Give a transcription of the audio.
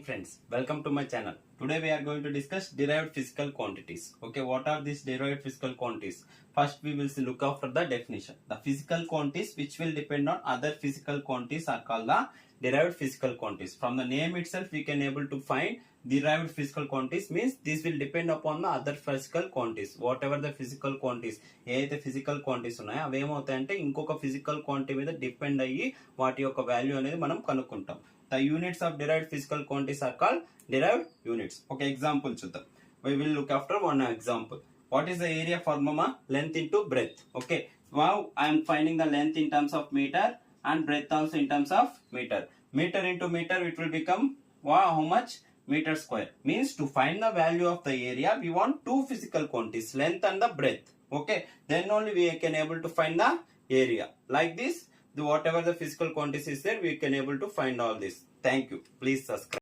Friends, welcome to my channel. Today we are going to discuss derived physical quantities. Okay, what are these derived physical quantities? First we will look after the definition. The physical quantities which will depend on other physical quantities are called the derived physical quantities. From the name itself we can able to find derived physical quantities means this will depend upon the other physical quantities. Whatever the physical quantities, ఏదైతే physical quantities ఉన్నాయో అవి ఏమవుతాయంటే ఇంకొక physical quantity మీద depend అయ్యి వాటి యొక్క value అనేది మనం కనుక్కుంటాం. The units of derived physical quantities are called derived units. Okay, example చూద్దాం. We will look after one example. What is the area formula? Length into breadth. Okay, now I am finding the length in terms of meter and breadth also in terms of meter. Meter into meter it will become how much? Meter square. Means to find the value of the area we want two physical quantities, length and the breadth. Okay, then only we can able to find the area. Like this, whatever the physical quantities is there, we can able to find all this. Thank you. Please subscribe.